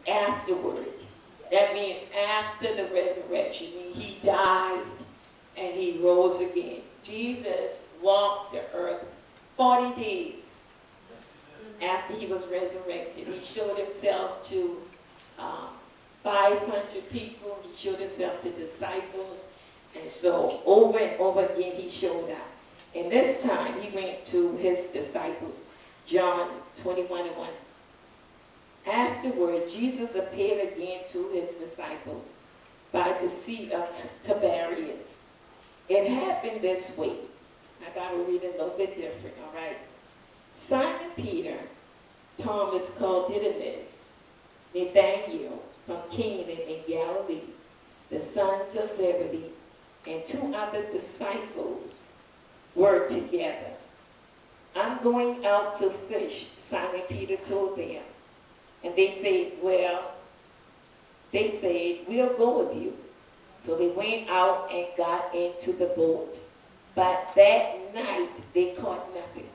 afterwards. That means after the resurrection. He died and he rose again. Jesus walked the earth 40 days after he was resurrected. He showed himself to 500 people. He showed himself to disciples. And so over and over again he showed up. And this time he went to his disciples. John 21:1. Afterward, Jesus appeared again to his disciples by the Sea of Tiberias. It happened this way. I got to read it a little bit different, all right? Simon Peter, Thomas called Didymus, Nathanael from Cana in Galilee, the sons of Zebedee, and 2 other disciples were together. I'm going out to fish, Simon Peter told them. And they said, we'll go with you. So they went out and got into the boat. But that night, they caught nothing.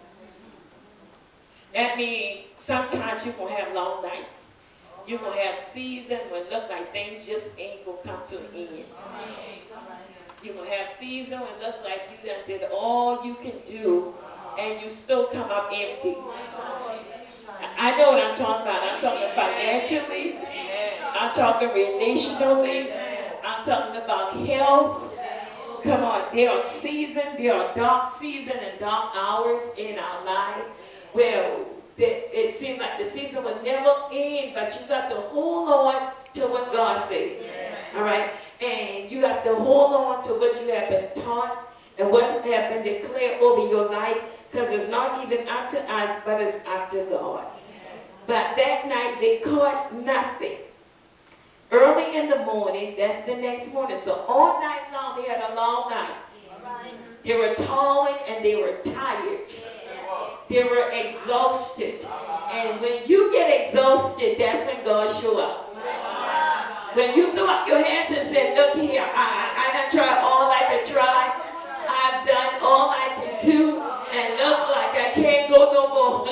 That means sometimes you're going to have long nights. You're going to have seasons when it looks like things just ain't going to come to an end. You're going to have seasons when it looks like you done did all you can do, and you still come up empty. I know what I'm talking about. I'm talking financially. I'm talking relationally. I'm talking about health. Come on, there are seasons, there are dark seasons and dark hours in our life where it seems like the season will never end, but you got to hold on to what God says. All right? And you have to hold on to what you have been taught and what has been declared over your life, because it's not even up to us, but it's up to God. But that night they caught nothing. Early in the morning, that's the next morning. So all night long they had a long night. They were toiling and they were tired. They were exhausted. And when you get exhausted, that's when God show up. When you throw up your hands and say, look here, I done tried all I can try. I've done all I can do. And look like I can't go no more.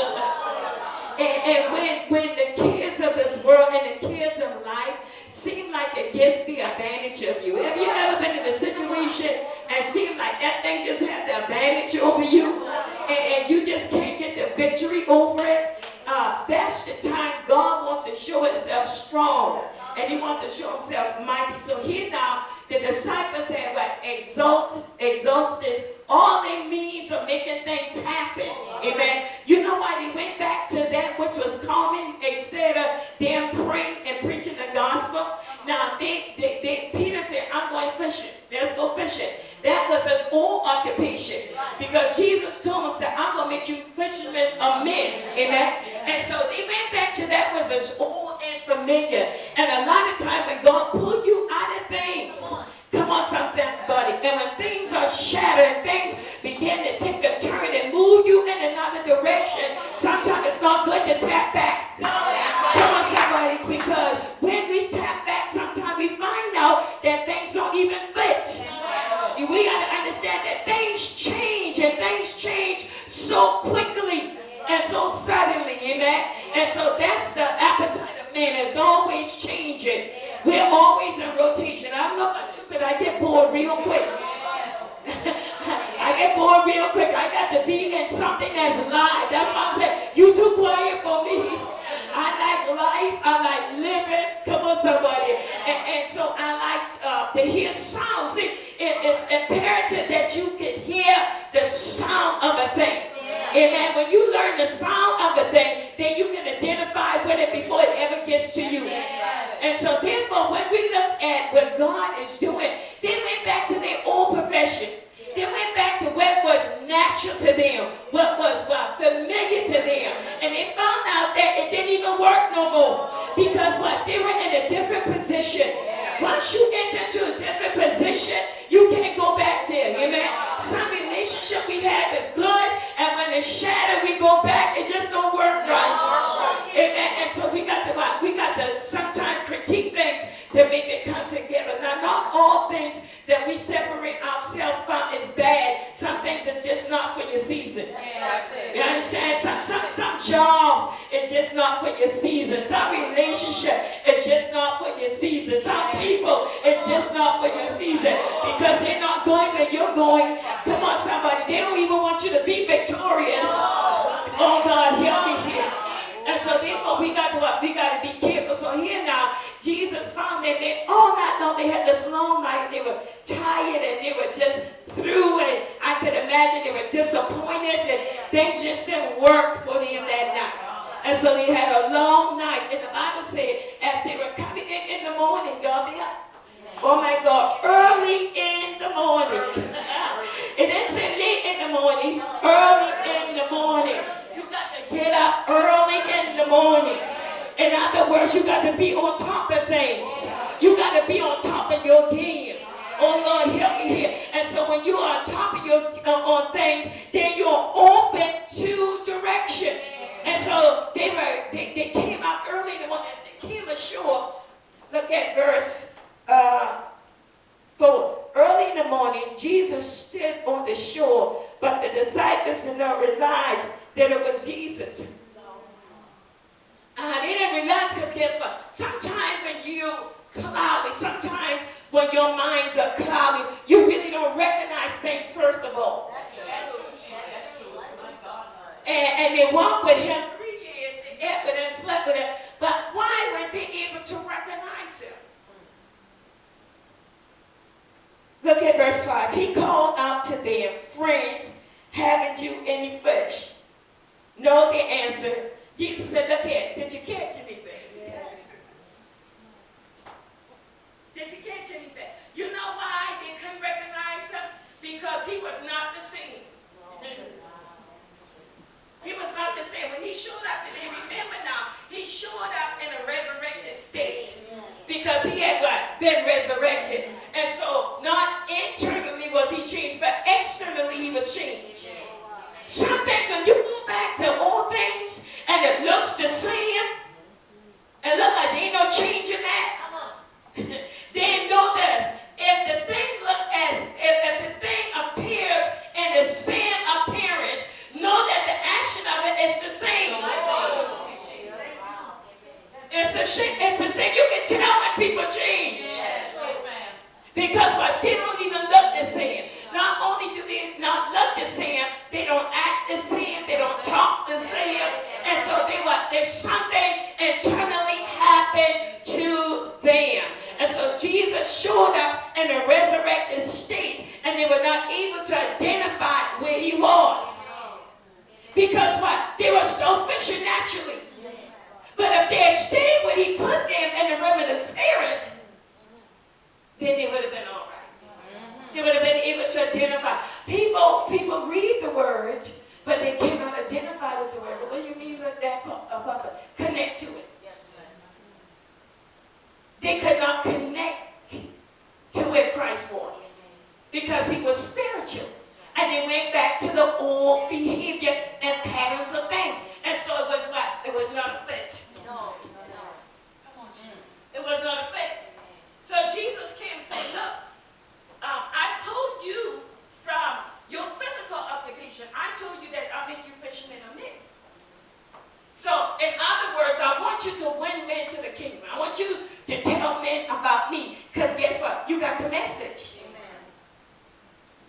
And when the cares of this world and the cares of life seem like it gets the advantage of you. Have you ever been in a situation and seemed like that thing just had the advantage over you and you just can't get the victory over it? That's the time God wants to show himself strong and he wants to show himself mighty. So here now, the disciples had exhausted all their means of making things happen. Amen. You know why they went back to that which was common instead of them praying and preaching the gospel? Now, Peter said, I'm going fishing. Let's go fishing. That was his old occupation. Because Jesus told him, said, I'm going to make you fishermen of men. Amen. And so they went back to that which was old and familiar. And a lot of times when God pull you out of things, come on, somebody. And when things are shattered, things begin to take a turn and move you in another direction, sometimes it's not good to tap back. Come on, somebody, because when we tap back, sometimes we find out that things don't even fit. We got to understand that things change, and things change so quickly and so suddenly, amen? And so that's the appetite of man. It's always changing. We're always in rotation. I don't know about you, but I get bored real quick. I get bored real quick. I got to be in something that's live. That's why I said, you too quiet for me. I like life. I like living. Come on, somebody. And so I like to hear sounds. See, it's imperative that you can hear the sound of a thing. Amen. When you learn the sound of the thing, then you can identify with it before it ever gets to you. And so therefore, when we look at what God is doing, they went back to their old profession. They went back to what was natural to them, what was familiar to them. And they found out that it didn't even work no more. Because what? They were in a different position. Once you enter into a different position, you can't go back there. Amen. Some relationship we have is good, and when it's shattered, we go back. It just don't work right. And so we got to sometimes critique things to make it come together. Now, not all things that we separate ourselves from is bad. Some things is just not for your season. You understand? Some jobs is just not for your season. Some relationship is therefore we got to what? We got to be careful. So here now, Jesus found them. They all night long they had this long night. They were tired and they were just through. And I could imagine they were disappointed and things just didn't work for them that night. And so they had a long night. And the Bible said, as they were coming in the morning, y'all, they are, oh my God, early in the morning. It didn't say late in the morning, early in the morning. You got to get up early in the morning. In other words, you got to be on top of things. You got to be on top of your game. Oh Lord, help me here. And so when you are on top of your on things, then you're open to direction. And so they came out early in the morning. As they came ashore, look at verse 4. Early in the morning, Jesus stood on the shore, but the disciples did not realize that it was Jesus. They didn't realize, because guess what? Sometimes when you're cloudy, sometimes when your minds are cloudy, you really don't recognize things first of all. And they walked with him 3 years, they ate with him, slept with him, but why weren't they able to recognize him? Look at verse 5. He called out to them, friends, haven't you any fish? No, they answered. Jesus said, look here, did you catch anything? Yes. Did you catch anything? You know why they couldn't recognize him? Because he was not the same. He was not the same. When he showed up today, remember now, he showed up in a resurrected state. Because he had what? Been resurrected. And so, not internally was he changed, but externally he was changed. Some things, when you go back to old things, and it looks the same, and look like there ain't no change in that, then know this. If the thing look as, if the thing appears in the same appearance, know that the action of it is the same. It's the same. You can tell when people change. Because what? They don't even look the same. Not only do they not look the same, they don't act the same, they don't talk the same. And so there's something internally happened to them. And so Jesus showed up in a resurrected state, and they were not able to identify where he was. Because what? They were still fishing naturally. But if they had stayed where he put them in the realm of the spirit, then they would have been all right. They would have been able to identify. People read the word, but they cannot identify with the word. What do you mean with that, Apostle? Connect to it. They could not connect to where Christ was because he was spiritual. And they went back to the old behavior and patterns of things. And so it was what? It was not a fit. No. Come on, it was not a fit. So Jesus came and said, look, I told you from your physical application, I told you that I'll make you fishermen of men. So, in other words, I want you to win men to the kingdom. I want you to tell men about me. Because guess what? You got the message. Amen.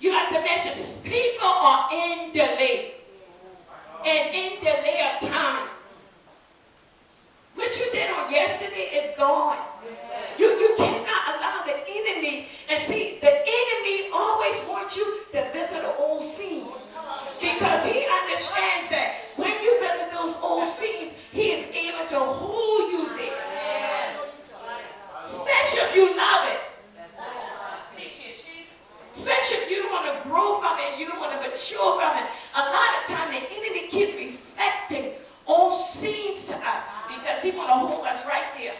You got the message. People are in delay. And in delay of time. What you did on yesterday is gone. You cannot allow the enemy. And see, the enemy always wants you to visit an old scene. Because he understands that when you visit those old scenes, he is able to hold you there. Especially if you love it. Especially if you don't want to grow from it, you don't want to mature from it. A lot of times the enemy keeps reflecting old scenes to us because he want to hold us right there.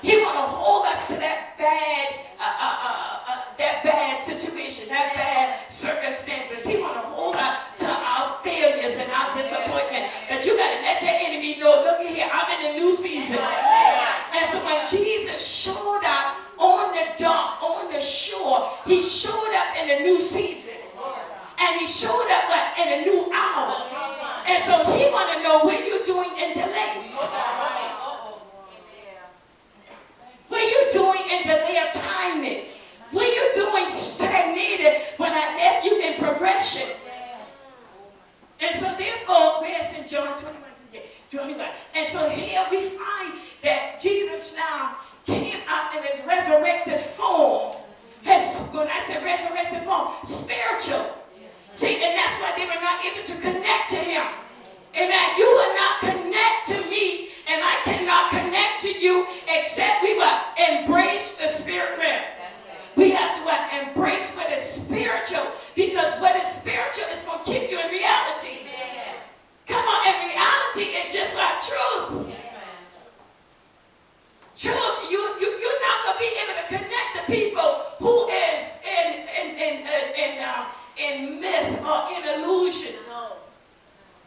He want to hold us to that bad situation, that bad circumstances. He want to hold us to our failures and our disappointment. But you got to let the enemy know, look here, I'm in a new season. And so when Jesus showed up on the dock, on the shore, he showed up in a new season. And he showed up in a new hour. And so he want to know what you're doing in delay. What are you doing in delay of timing? What are you doing stagnated when I left you in progression? And so therefore, where's in John 21? And so you except we will embrace the spirit realm. We have to embrace what is spiritual, because what is spiritual is going to keep you in reality. Come on, and reality is just like truth. Truth, you're not going to be able to connect the people who is in myth or in illusion.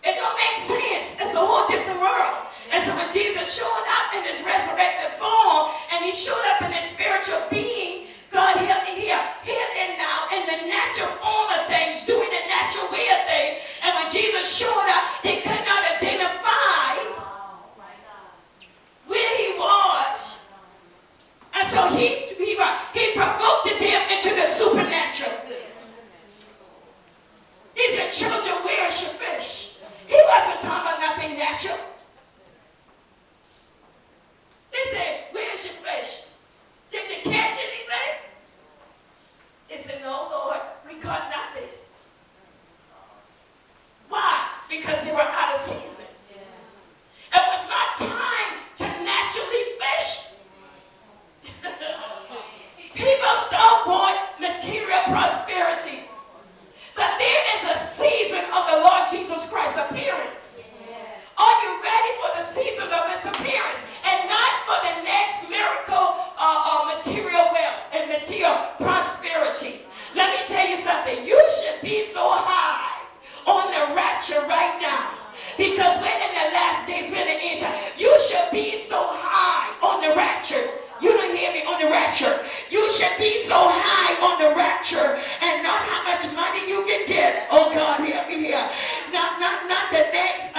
It don't make sense. It's a whole different world. And so when Jesus showed up in his resurrected form, and he showed up in his spiritual being, God help me here and now, in the natural form of things, doing the natural way of things. And when Jesus showed up, they could not identify where he was. And so he provoked them into the supernatural. He said, children, where's your fish? He wasn't talking about nothing natural. He said, where's your fish? Did you catch anything? He said, no, Lord, we caught nothing. Why? Because they were out of season. It was not time to naturally fish. People still want material prosperity. But there is a season of the Lord Jesus Christ's appearance. Are you ready for the season of his appearance? And not for the next miracle material wealth and material prosperity. Let me tell you something. You should be so high on the rapture right now. Because we're in the last days, we're in the end time. You should be so high on the rapture. You don't hear me, on the rapture. You should be so high on the rapture, and not how much money you can get. Oh God, hear me here. Not the next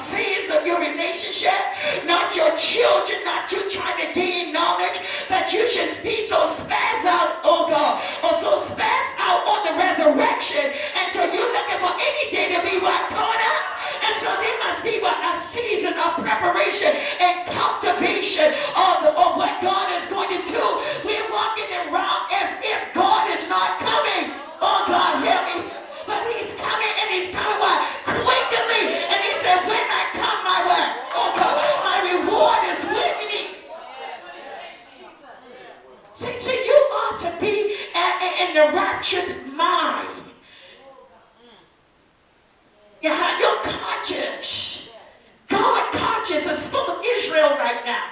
phase of your relationship, not your children, not you trying to gain knowledge, but you should be so spazzed out, oh God, or so spazzed out on the resurrection until you're looking for any day to be what? Caught up. And so there must be what? A season of preparation and cultivation of what God is going to do. We're walking around as if God is not coming. Oh God, help me. But he's coming, and he's coming what? Quickly. And he said, when I come my way, oh God, my reward is with me. See, you ought to be in the raptured mind. Your conscience, God conscience is full of Israel right now.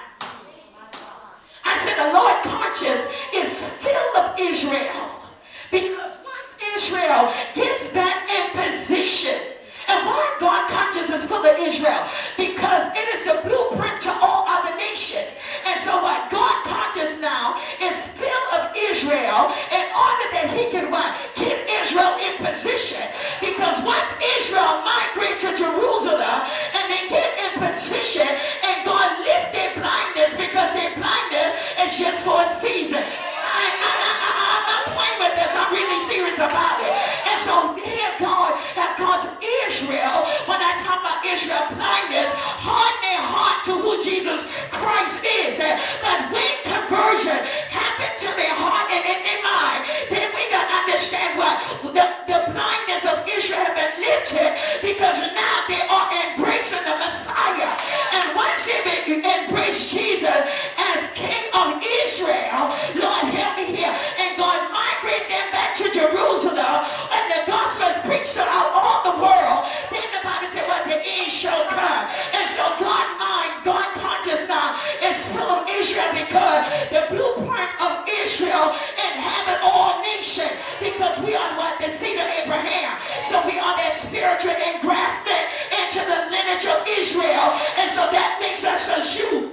I said the Lord conscience is full of Israel. Because once Israel gets back in position, and why God conscience is full of Israel? Because it is a blueprint to all other nations. And so what? God conscience now is full of Israel in order that he can what? Get Israel in position. Because once Israel migrate to Jerusalem and they get in position, and God lift their blindness, because their blindness is just for a season. I'm not playing with this. I'm really serious about it. And so here God has caused Israel, when I talk about Israel blindness, harden their heart to who Jesus Christ is. But when conversion happened to their heart and in their mind, then we got to understand what? The blindness of Israel have been lifted, because now they are embracing the Messiah. And once they embrace Jesus as King of Israel, Lord help me here, and God migrate them back to Jerusalem, and the gospel is preached throughout all the world, then the Bible said, well, the end shall come. And so God conscious now is full of Israel, because the blueprint of Israel inhabit all nations, because we are what? The seed of Abraham. So we are that spiritual engraftment into the lineage of Israel, and so that makes us a Jew.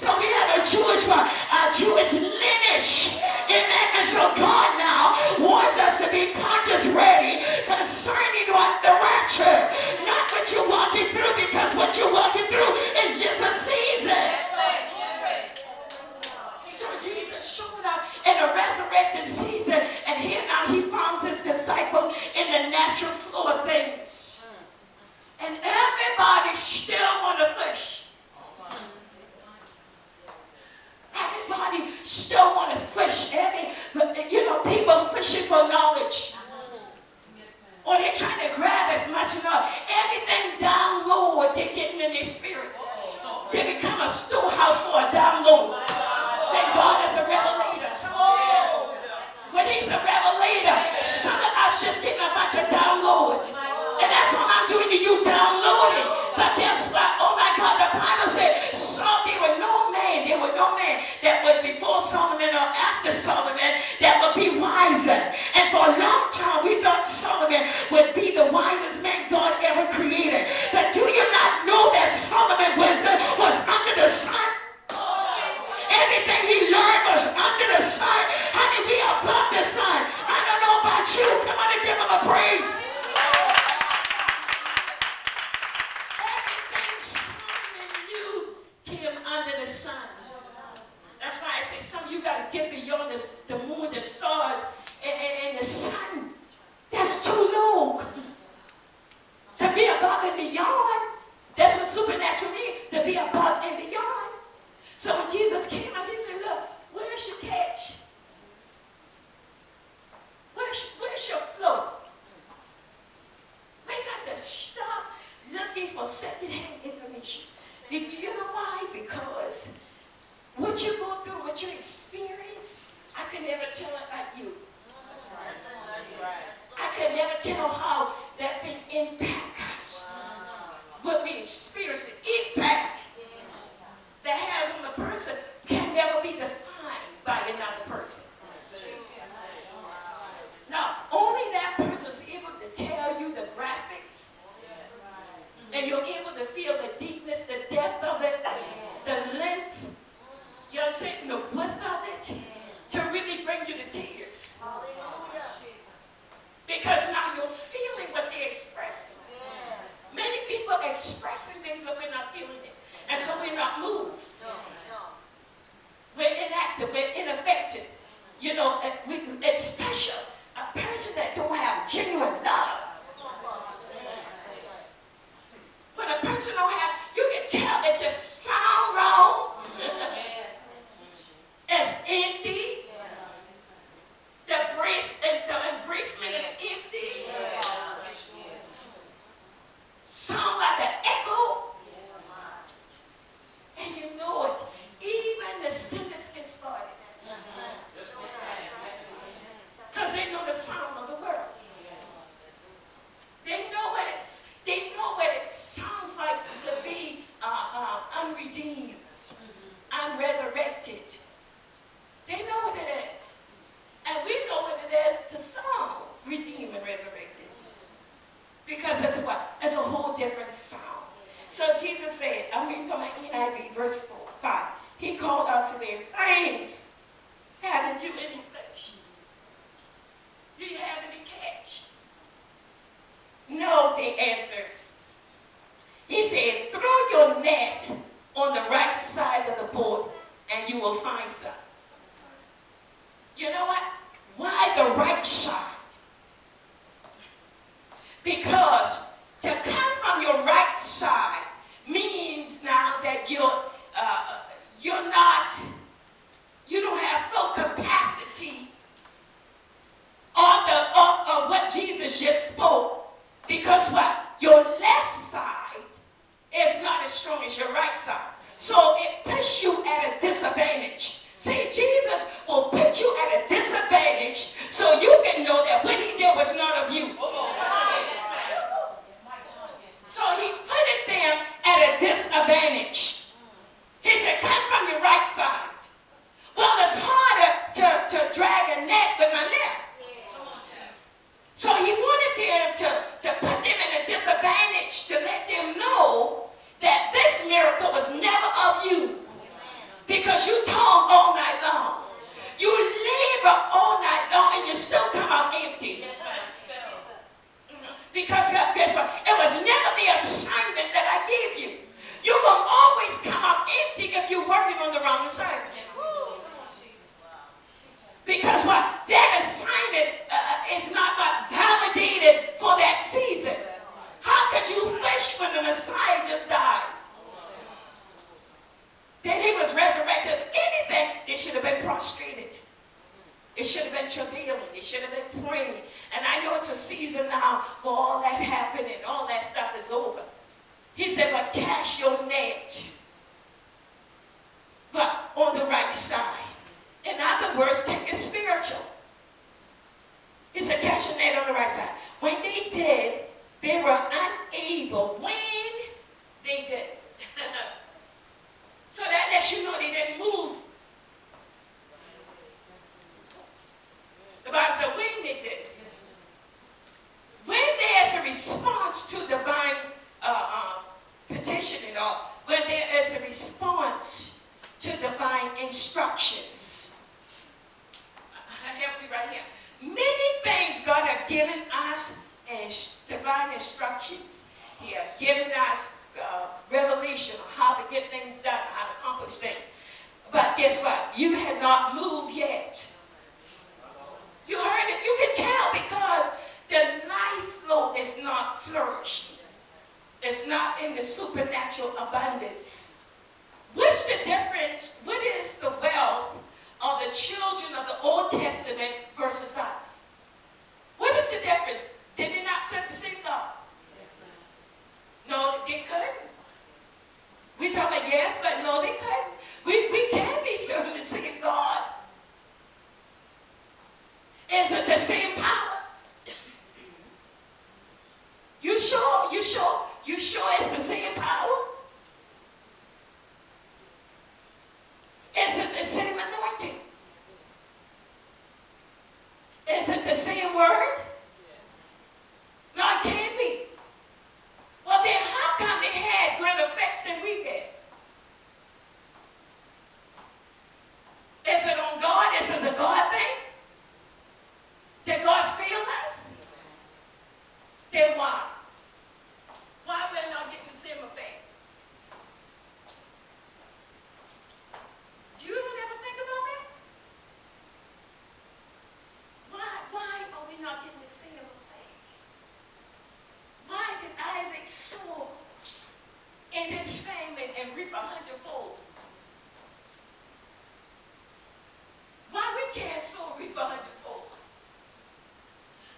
So we have a Jewish lineage. Amen. And so God now wants us to be conscious ready concerning what? The rapture. Not what you're walking through, because what you're walking through is just a season. So Jesus showed up in a resurrected season, and here now he finds his disciples in the natural flow of things. And everybody still want to fish. Everybody still want to fish. People fishing for knowledge. Or they're trying to grab as much knowledge. Everything down low, they're getting in their spirit. They become a storehouse for a download. That God is a revelator. When he's a revelator, some of us just getting a bunch of downloads. And that's what I'm doing to you, downloading. But guess what? Oh my God, the Bible said, there were no man that was before Solomon or after Solomon that would be wiser. And for a long time, we thought Solomon would be the wisest man God ever created. But do you not know that Solomon's wisdom was under the sun? Everything he learned was under the sun. Honey, we are above the sun. I don't know about you. Come on and give him a praise. Everything Solomon knew came under the sun. That's why I say some of you got to get beyond the moon, the stars, and the sun. That's too low. To be above and beyond, that's what supernatural means. To be above and beyond. So when Jesus came out, he said, look, where's your catch? Where's your flow? We got to stop looking for secondhand information. You know why? Because what you go through, what you experience, I can never tell it like you. I can never tell how that thing impacts us. What we experience, the impact that has on the person can never be defined by another person. Now, only that person is able to tell you the graphics, and you're able to feel the deepness, the depth of it, the length, you understand, the width of it, to really bring you to tears. Because now you're feeling what they're expressing. Many people expressing things, but we're not feeling it. And so we're not moved. We're inactive. We're ineffective. You know, it's special. A person that don't have genuine love. When a person don't have, you can tell it just sound wrong. It's empty. The embracement is empty. Sound like an echo. And you know it. Even the sinners get started. Because they know the sound of the world. They know what it sounds like to be unredeemed, unresurrected. They know what it is. And we know what it is to sound redeemed and resurrected. Because it's what? It's a whole different sound. So Jesus said, I'm reading from my NIV, verse 5. He called out to their friends, haven't you any fish? Do you have any catch? No, they answered. He said, throw your net on the right side of the boat and you will find some. You know what? Why the right side? Because to come from your right side means now that you don't have full capacity of what Jesus just spoke. Because what? Your left side is not as strong as your right side. So it puts you at a disadvantage. See, Jesus will put you at a disadvantage so you can know that what he did was not of you. So he put it there at a disadvantage. He said, come from your right side. Well, it's harder to drag a net with my left. So he wanted them to put them in a disadvantage to let them know that this miracle was never of you. Because you talk all night long. You labor all night long and you still come out empty. Because guess what? It was never the assignment that I gave you. You're going to always come out empty if you're working on the wrong assignment. Because what? That assignment is not validated for that season. How could you wish when the Messiah just died? Then he was resurrected. If anything, they should have been prostrated. It should have been travailing. It should have been praying. And I know it's a season now where all that happened and all that stuff is over. He said, but cast your net guess what? You had not moved yet. You heard it? You can tell because the life flow is not flourishing. It's not in the supernatural abundance. What's the difference? What is the wealth of the children of the Old Testament versus us? What is the difference? Did they not serve the same God? No, they couldn't. We talk about yes, but no, they couldn't. We can be serving the same God. Is it the same power? You sure? You sure? You sure it's the same power? Is it the same anointing? Is it the same word? No, it can't be. Well, then how come they had greater effects than we did? Is it on God? Is it a God thing? Did God fail us? Then why? Why we're not getting the same effect? Do you ever think about that? Why are we not getting the same effect? Why did Isaac sow in his family and reap 100-fold? Why we can't sow and reap 100-fold?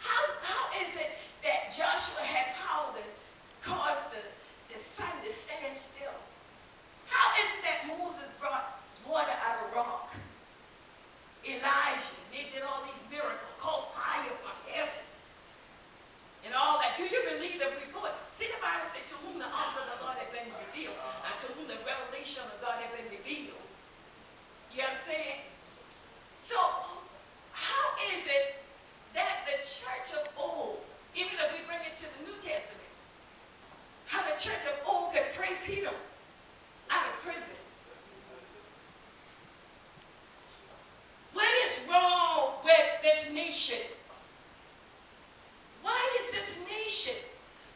How is it that Joshua had power to cause the sun to stand still? How is it that Moses brought water out of rock? Elijah, they did all these miracles, called fire from heaven, and all that. Do you believe the report? See, the Bible says, to whom the arms of the Lord have been revealed, and to whom the revelation of God has been revealed. You understand? So, how is it that the church of old, even if we bring it to the New Testament, how the church of old could pray Peter out of prison? What is wrong with this nation? Why is this nation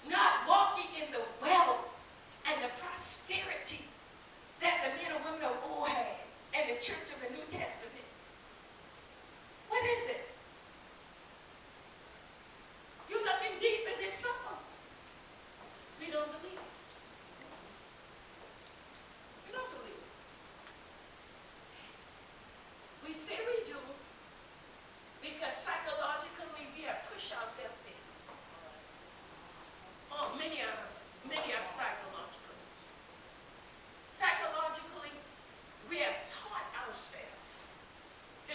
not walking in the wealth and the prosperity that the men and women of old had and the church of the New Testament? What is it? You're looking deep into something. We don't believe it. We don't believe it. We say we do because psychologically we have pushed ourselves in. Oh, many of us psychologically. Psychologically, we have taught ourselves to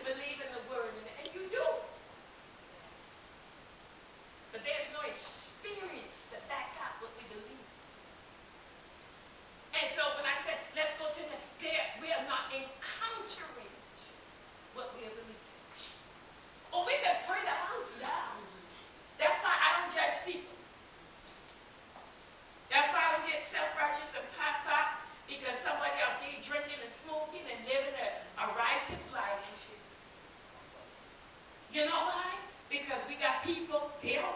believe in the word, and you do. But there's no experience to back up what we believe. And so when I said, let's go to there, we are not encountering what we are believing. Oh, we can pray the house down. That's why I don't judge people. That's why I don't get self-righteous and puffed up because somebody out there drinking and smoking and living a righteous life. You know why? Because we got people, they don't